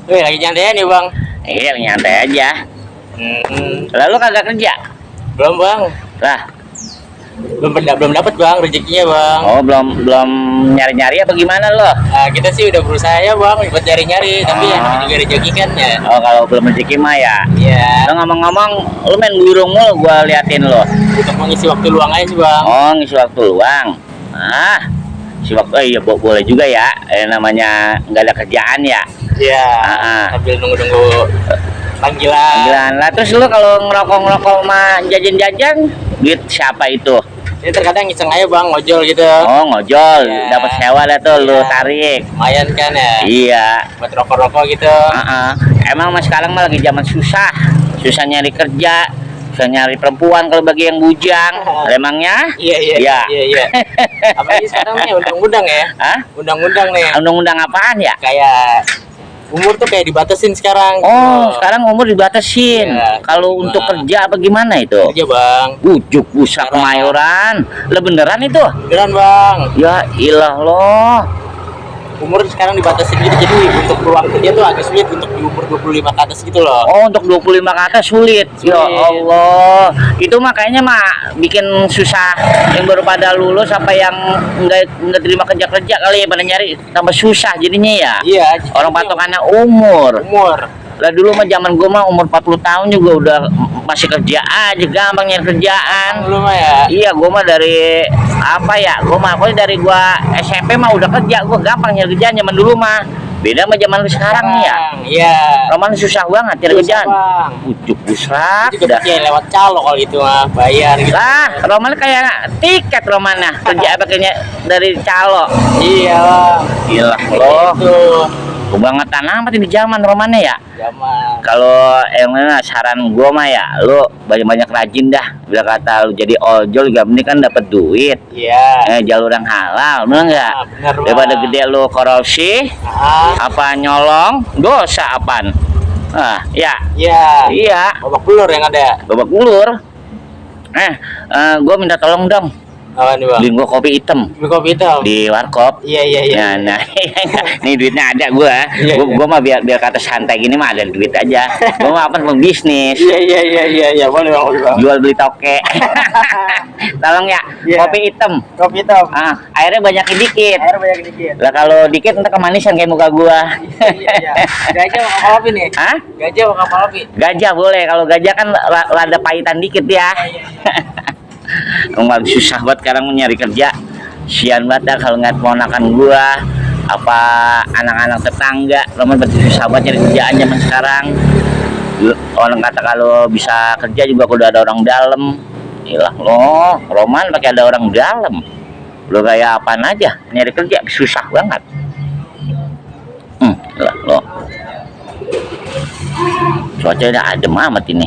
Wih, lagi nyantai nih bang. Iya, nyantai aja. Lalu kagak kerja? Belum bang. Lah, Belum dapat bang rezekinya bang. oh belum nyari-nyari apa gimana lo? Nah, kita sih udah berusaha ya bang, buat nyari-nyari. Tapi ya namanya juga rezeki kan ya. Oh, kalau belum rezeki mah ya. Iya. Lo ngomong-ngomong, lu main burung mulu gua liatin lo. Untuk mengisi waktu luang aja sih bang. Oh, ngisi waktu luang. Ah, si waktu, iya boleh juga ya. Namanya nggak ada kerjaan ya. Iya. Sambil nunggu-nunggu panggilan. Lah, terus lu kalau ngerokok mah jajan-jajan, duit siapa itu? Ini terkadang iseng aja bang, ngojol gitu. Oh, ngojol, Iya. dapat sewa lah tuh, lu Iya. tarik. Lumayan kan ya. Iya. Buat rokok-rokok gitu. Emang mas sekarang mah lagi zaman susah nyari kerja, susah nyari perempuan kalau bagi yang bujang. Emangnya? Iya. Apalagi sekarang nih undang-undang ya. Hah? Undang-undang nih. Undang-undang apaan ya? Kayak umur tuh kayak dibatasin sekarang. Oh, sekarang umur dibatasin. Iya, Kalau cuma- untuk kerja apa gimana itu? Kerja bang. Ujuk busa Kemayoran. Lah beneran itu? Beneran bang. Ya ilah loh. Umur sekarang dibatasin gitu, jadi untuk peluang kerja tuh agak sulit untuk di umur 25 ke atas gitu loh. Oh, untuk 25 ke atas sulit. Ya Sulit. Allah. Itu makanya mah bikin susah yang baru pada lulus apa yang enggak terima kerja kali ya, pada nyari tambah susah jadinya ya. Iya. Orang patokannya umur. Umur. Lah dulu mah zaman gua mah umur 40 tahun juga udah masih kerja aja, gampang nyari kerjaan. Belum ya. Iya, gua mah dari apa ya? Pokoknya dari gua SMP mah udah kerja, gua gampang nyari kerjaan zaman dulu mah. Beda sama zaman lu sekarang nih ya. Iya. Roman susah banget cari Susah, kerjaan. Bang. Ujuk busrak Juga dah. kerja lewat calo kalau itu mah bayar gitu. Lah, Roman kayak tiket Romannya kerja apa kayaknya dari calo. Iya bang. Gila loh. Itu Kebangetan amat ini zaman Romannya ya. zaman. Kalau yang mana saran gua mah ya, lu banyak-banyak rajin dah. Bila kata lu jadi ojol juga penting kan dapat duit. Iya. Jalur yang halal, bener nggak? Bener bang. Daripada gede lu korupsi, apa nyolong, dosa apaan? Ya, Iya. iya, Babak belur yang ada. babak bulur. Gua minta tolong dong, Apa nih bang? beliin gua kopi hitam Beli kopi hitam. di warkop. Iya. Nah, nih duitnya ada gua. Iya. Gua mah biar kata santai gini mah ada duit aja. Gua mah apa pembisnis. Iya. Boleh bang. Jual beli toke. Tolong ya, Iya. kopi hitam. Kopi hitam. Airnya banyakin dikit. Air banyak dikit. Lah kalau dikit ntar kemanisan kayak muka gua. Iya. Gajah mau kapal api nih. Hah? Gajah mau kapal api. Gajah boleh. Kalau gajah kan rada pahitan dikit ya. Emang susah banget sekarang nyari kerja. Sian banget dah kalau ngeliat ponakan gua, apa anak-anak tetangga. Roman berarti susah banget nyari kerjaan zaman sekarang. Orang kata kalau bisa kerja juga udah ada orang dalam. Ilah loh, Roman pakai ada orang dalam. Lo kayak apaan aja nyari kerja susah banget. Ilah loh. Cuaca udah adem amat ini.